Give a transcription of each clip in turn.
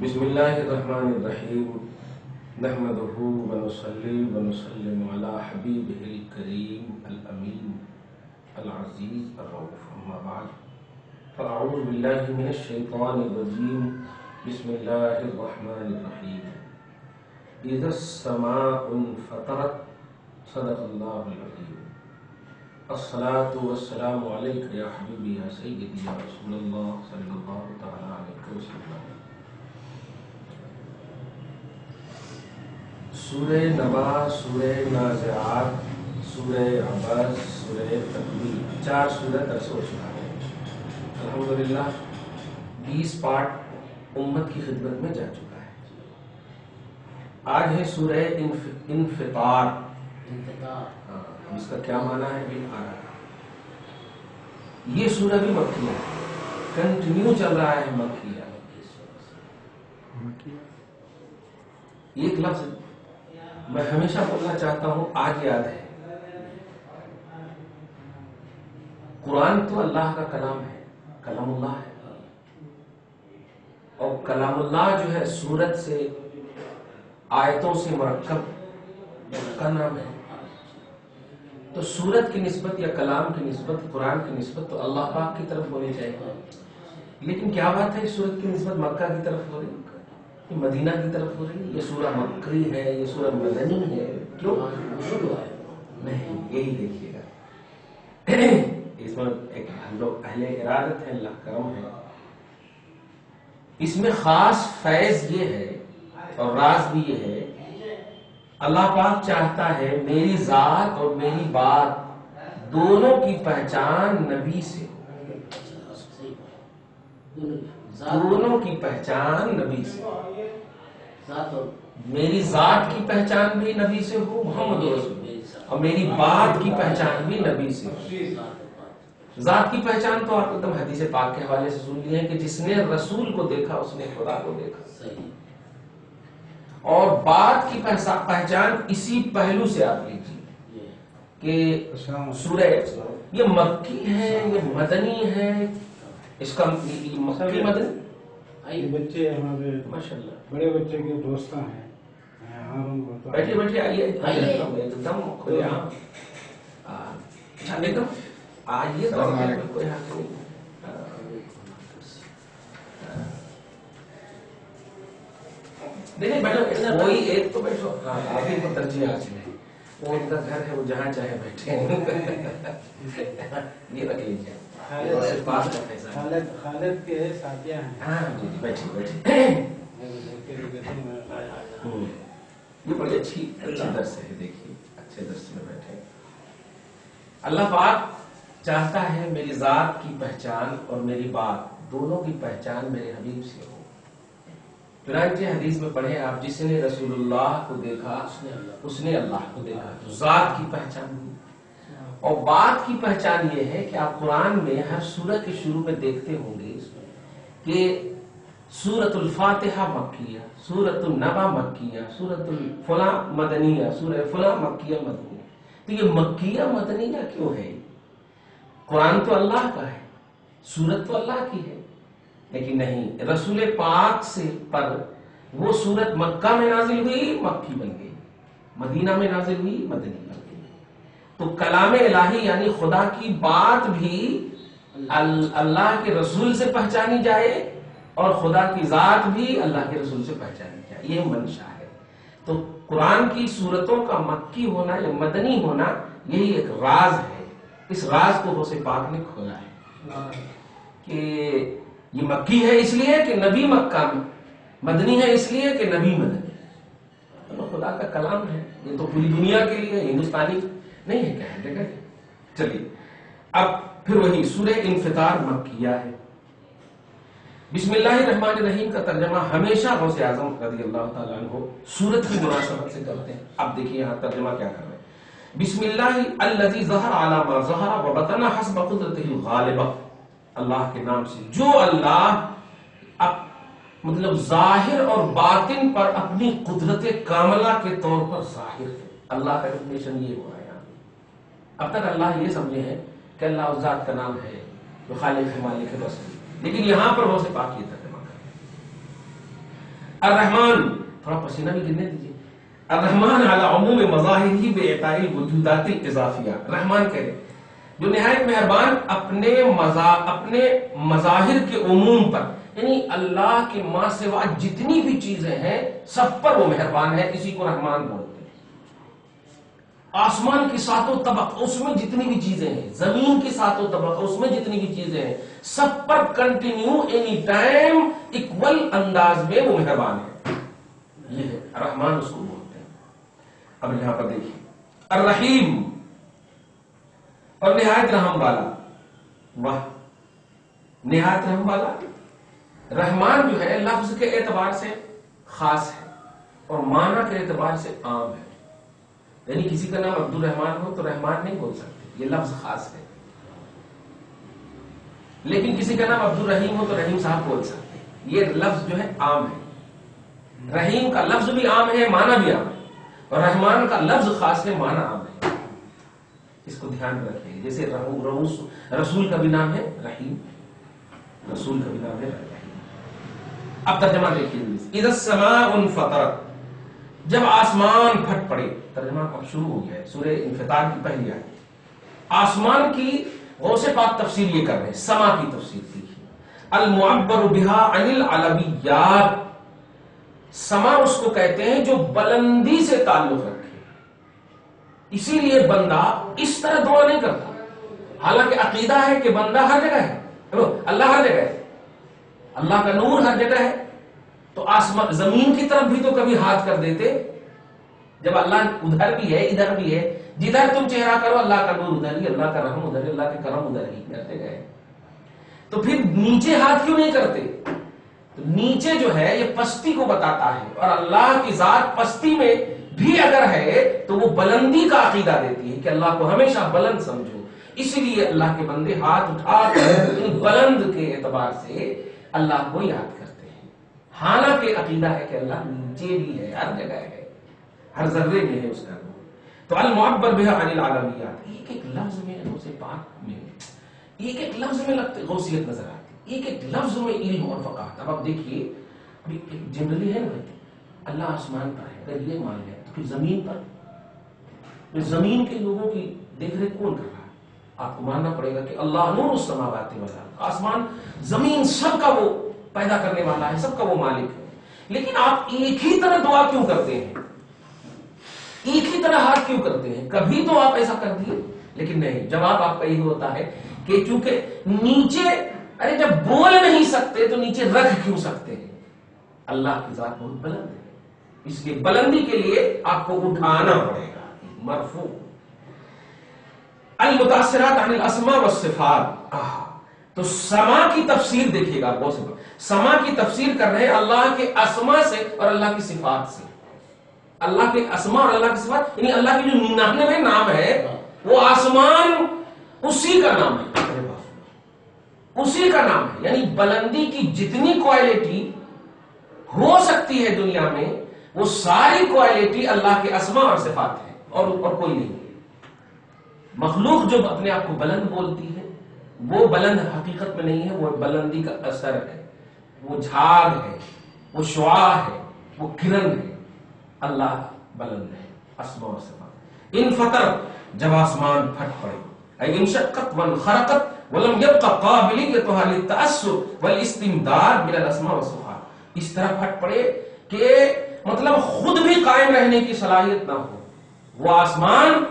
بسم اللہ الرحمن الرحیم نحمدہ ونصلی ونسلم علی حبیبہ الکریم الامین العزیز الرؤوف اما بعد فاعوذ باللہ من الشیطان الرجیم بسم اللہ الرحمن الرحیم اذا السماء انفطرت صدق اللہ العظیم الصلاة والسلام علیک یا حبیبی یا سیدی یا رسول اللہ صلی اللہ تعالی علیہ وسلم۔ سورہ نبا، سورہ نازعات، سورہ عبس، سورہ تکویر، 4 سورہ درس ہو چکا ہے۔ الحمدللہ 20 پارٹ امت کی خدمت میں جا چکا ہے۔ آج ہے سورہ انفطار۔ اس کا کیا معنی ہے بھی آ رہا ہے۔ یہ سورہ بھی مکی ہے، کنٹینیو چل رہا ہے مکی ہے۔ ایک لفظ میں ہمیشہ بولنا چاہتا ہوں، آج یاد ہے۔ قرآن تو اللہ کا کلام ہے، کلام اللہ ہے، اور کلام اللہ جو ہے سورت سے، آیتوں سے مرکب کا نام ہے۔ تو سورت کی نسبت یا کلام کی نسبت، قرآن کی نسبت تو اللہ پاک کی طرف ہونی چاہیے۔ لیکن کیا بات ہے، سورت کی نسبت مکہ کی طرف ہو رہی ہے، یہ مدینہ کی طرف ہو رہی ہے، یہ سورہ مکی ہے، یہ سورہ مدنی ہے، کیوں؟ نہیں، یہی دیکھیے گا، اس میں ایک ہم لوگ اہل ارادت ہے، اللہ کرم ہے۔ اس میں خاص فیض یہ ہے اور راز بھی یہ ہے، اللہ پاک چاہتا ہے میری ذات اور میری بات دونوں کی پہچان نبی سے ہو، دونوں کی پہچان نبی سے، میری ذات کی پہچان بھی نبی سے ہو محمد رسول، اور میری بات کی پہچان بھی نبی سے ہو۔ ذات کی پہچان تو آپ ایک دم حدیث پاک کے حوالے سے سن لی ہے کہ جس نے رسول کو دیکھا اس نے خدا کو دیکھا، اور بات کی پہچان اسی پہلو سے آپ لیجیے کہ سورہ یہ مکی ہے، یہ مدنی ہے، اس کا مکی مدنی بچے ہمارے ماشاء اللہ بڑے بچے کے دوست ہیں، بیٹھے بیٹھے آئیے ایک دم کھلے عام، ایک دم آئیے، کوئی حق نہیں۔ دیکھیں بیٹھو، کوئی ایک تو بیٹھو، آپ ہی کو ترجیح حاصل ہے، وہ ان کا گھر ہے، وہ جہاں چاہے بیٹھے، یہ رکھ لیجیے خالد کے ساتھیاں ہیں۔ ہاں جی جی، بیٹھیے بیٹھیے، یہ بڑی اچھی درس ہے، دیکھیے اچھے درس میں بیٹھے۔ اللہ پاک چاہتا ہے میری ذات کی پہچان اور میری بات دونوں کی پہچان میرے حبیب سے ہو۔ چنانچہ حدیث میں پڑھے آپ، جس نے رسول اللہ کو دیکھا اس نے اللہ کو دیکھا، تو ذات کی پہچان ہوئی۔ اور بات کی پہچان یہ ہے کہ آپ قرآن میں ہر سورت کے شروع میں دیکھتے ہوں گے کہ سورۃ الفاتحہ مکیہ، سورۃ النبا مکیہ، سورۃ الفلاں مدنیہ، سورہ فلاں مکیہ مدنیہ۔ تو یہ مکیہ مدنیہ کیوں ہے؟ قرآن تو اللہ کا ہے، سورت تو اللہ کی ہے، لیکن نہیں، رسول پاک سے پر وہ سورت مکہ میں نازل ہوئی، مکی بن گئی، مدینہ میں نازل ہوئی، مدنی بن گئی۔ تو کلام الہی یعنی خدا کی بات بھی اللہ کے رسول سے پہچانی جائے، اور خدا کی ذات بھی اللہ کے رسول سے پہچانی جائے، یہ منشا ہے۔ تو قرآن کی سورتوں کا مکی ہونا یا مدنی ہونا یہی ایک راز ہے۔ اس راز کو غوث پاک نے کھولا ہے کہ یہ مکی ہے اس لیے کہ نبی مکہ میں، مدنی ہے اس لیے کہ نبی مدنی۔ خدا کا کلام ہے، یہ تو پوری دنیا کے لیے، ہندوستانی نہیں ہے، کیا ہے دیکھیں۔ چلیے اب پھر وہی سورہ انفطار مکیہ ہے۔ بسم اللہ الرحمن الرحیم کا ترجمہ ہمیشہ غوث اعظم رضی اللہ تعالیٰ عنہ سورت کی مناسبت سے کرتے ہیں۔ اب دیکھیے یہاں ترجمہ کیا کر رہے ہیں۔ بسم اللہ الذی ظہر علی ما ظہر وبطن حسب قدرتہ الغالبہ، اللہ کے نام سے جو اللہ مطلب ظاہر اور باطن پر اپنی قدرت کاملہ کے طور پر ظاہر ہے۔ اللہ کا ڈیفینیشن یہ ہوا ہے۔ اب تک اللہ یہ سمجھے ہیں کہ اللہ اس ذات کا نام ہے جو خالق ہے، مالک ہے، بس، لیکن یہاں پر وہ سے پاک یہ ترجمہ کریں۔ الرحمن، تھوڑا پسینہ بھی گرنے دیجیے. الرحمن علی عموم مظاہری بإعطاء الوجودات الاضافیہ. رحمان کہے جو نہایت مہربان اپنے مظاہر کے عموم پر، یعنی اللہ کے ماں سوا جتنی بھی چیزیں ہیں سب پر وہ مہربان ہے، اسی کو رحمان بولتے ہیں. آسمان کی ساتوں طبق اس میں جتنی بھی چیزیں ہیں، زمین کی ساتوں طبق اس میں جتنی بھی چیزیں ہیں، سب پر کنٹینیو اینی ٹائم اکول انداز میں وہ مہربان ہے. یہ ہے رحمان، اس کو بولتے ہیں. اب یہاں پر دیکھیے الرحیم، اور نہایت رحم والا. واہ، نہایت رحم والا. رحمان جو ہے لفظ کے اعتبار سے خاص ہے اور معنی کے اعتبار سے عام ہے. یعنی کسی کا نام عبد الرحمان ہو تو رحمان نہیں بول سکتے، یہ لفظ خاص ہے. لیکن کسی کا نام عبد الرحیم ہو تو رحیم صاحب بول سکتے، یہ لفظ جو ہے عام ہے. رحیم کا لفظ بھی عام ہے، معنی بھی عام ہے، اور رحمان کا لفظ خاص ہے، معنی عام ہے. اس کو دھیان میں رکھیں. جیسے رسول کا بھی نام ہے رحیم، رسول کا بھی نام ہے رحیم. اب ترجمہ دیکھیے. اذا السماء انفطرت، جب آسمان پھٹ پڑے. ترجمہ اب شروع ہو گیا ہے، سورہ انفطار کی پہلی آیت. آسمان کی غوث پاک تفسیر یہ کر رہے ہیں، سما کی تفسیر دیکھیے. المعبر بها عن العلویات، سما اس کو کہتے ہیں جو بلندی سے تعلق رکھے. اسی لیے بندہ اس طرح دعا نہیں کرتا، حالانکہ عقیدہ ہے کہ بندہ ہر جگہ ہے، اللہ ہر جگہ ہے، اللہ کا نور ہر جگہ ہے. تو آسمان زمین کی طرف بھی تو کبھی ہاتھ کر دیتے، جب اللہ ادھر بھی ہے ادھر بھی ہے، جدھر تم چہرہ کرو اللہ کا نور ادھر ہی، اللہ کا رحم ادھر ہی، اللہ کے کرم ادھر ہی، ہر جگہ ہے. تو پھر نیچے ہاتھ کیوں نہیں کرتے؟ تو نیچے جو ہے یہ پستی کو بتاتا ہے، اور اللہ کی ذات پستی میں بھی اگر ہے تو وہ بلندی کا عقیدہ دیتی ہے کہ اللہ کو ہمیشہ بلند سمجھو. اسی لیے اللہ کے بندے ہاتھ اٹھا کر بلند کے اعتبار سے اللہ کو یاد کرتے ہیں، حالانکہ عقیدہ ہے کہ اللہ نیچے بھی ہے، ہر جگہ ہے، ہر ذرے میں ہے اس کا نور. تو المعبر بها عن العالمیات، ایک ایک لفظ میں غوث پاک میں ایک ایک لفظ میں غوثیت نظر آتی، ایک ایک لفظ میں علم اور فقاہت. اب آپ دیکھیے جنرلی ہے نا اللہ آسمان پر ہے، اگر یہ مان لیں تو پھر زمین پر، زمین کے لوگوں کی دیکھ ریکھ کون کر رہا ہے؟ آپ کو ماننا پڑے گا کہ اللہ نور السماوات والارض، آسمان زمین سب کا وہ پیدا کرنے والا ہے، سب کا وہ مالک ہے. لیکن آپ ایک ہی طرح دعا کیوں کرتے ہیں؟ ایک ہی طرح ہاتھ کیوں کرتے ہیں؟ کبھی تو آپ ایسا کر دیے، لیکن نہیں. جواب آپ کا یہ ہوتا ہے کہ چونکہ نیچے، ارے جب بول نہیں سکتے تو نیچے رکھ کیوں سکتے ہیں؟ اللہ کی ذات بہت بلند ہے، اس لیے بلندی کے لیے آپ کو اٹھانا پڑے گا. مرفوع. المتاثرات عن الاسماء والصفات، تو سما کی تفسیر دیکھیے گا. سما کی تفسیر کر رہے ہیں اللہ کے اسماء سے اور اللہ کی صفات سے. اللہ کے اسماء اور اللہ کی صفات، یعنی اللہ کی جو 99 نام ہے وہ آسمان اسی کا نام ہے، اسی کا نام ہے. یعنی بلندی کی جتنی کوالٹی ہو سکتی ہے دنیا میں، وہ ساری کوالٹی اللہ کے اسماء اور صفات ہے، اور کوئی نہیں. مخلوق جو اپنے آپ کو بلند بولتی ہے وہ بلند حقیقت میں نہیں ہے، وہ بلندی کا اثر ہے، وہ جھاگ ہے، وہ شعاع ہے، وہ کرن ہے. اللہ بلند ہے، اسماء و صفات. انفطر، جب آسمان پھٹ پڑے، اے انشقت وانخرقت ولم يبق قابلیتها للتأثر والاستمداد من الاسماء والصفات. اس طرح پھٹ پڑے کہ مطلب خود بھی قائم رہنے کی صلاحیت نہ ہو. وہ آسمان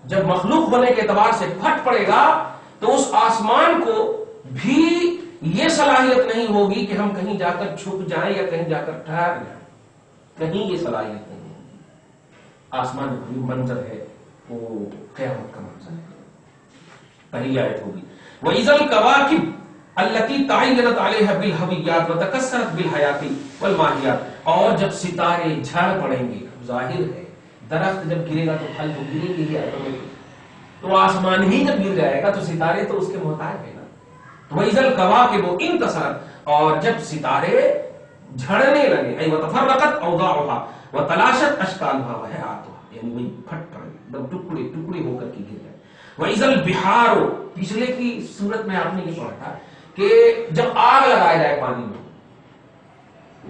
جب مخلوق ہونے کے اعتبار سے پھٹ پڑے گا تو اس آسمان کو بھی یہ صلاحیت نہیں ہوگی کہ ہم کہیں جا کر چھپ جائیں یا کہیں جا کر ٹھہر جائیں، کہیں یہ صلاحیت نہیں ہوگی. آسمان کا بھی منظر ہے، وہ قیامت کا منظر ہے. پہلی آیت ہوگی وَإِذَا الْكَوَاكِبُ الَّتِي تَعَيَّنَتْ عَلَيْهَا بِالْهَوِيَّاتِ وَتَكَسَّرَتْ بِالْحَيَاةِ وَالْمَاهِيَاتِ. اور جب ستارے جھڑ پڑیں گے، ظاہر ہے درخت جب گرے گا تو پھل تو گرے گی ہی آٹومیٹک، تو آسمان ہی جب گر جائے گا تو ستارے تو اس کے محتاج ہے نا. تو وَإِذَا الْكَوَاكِبُ انْتَثَرَتْ، اور جب ستارے جھڑنے لگے، اے وَتَفَرَّقَتْ أَوْضَاعُهَا وَتَلَاشَتْ أَشْكَالُهَا وَهَيْئَاتُهَا، یعنی وہی پھٹ پڑے، ٹکڑے ٹکڑے ہو کر کے گر گئے. وَإِذَا الْبِحَارُ، پچھلے کی صورت میں آپ نے یہ پڑھا تھا کہ جب آگ لگایا جائے پانی میں،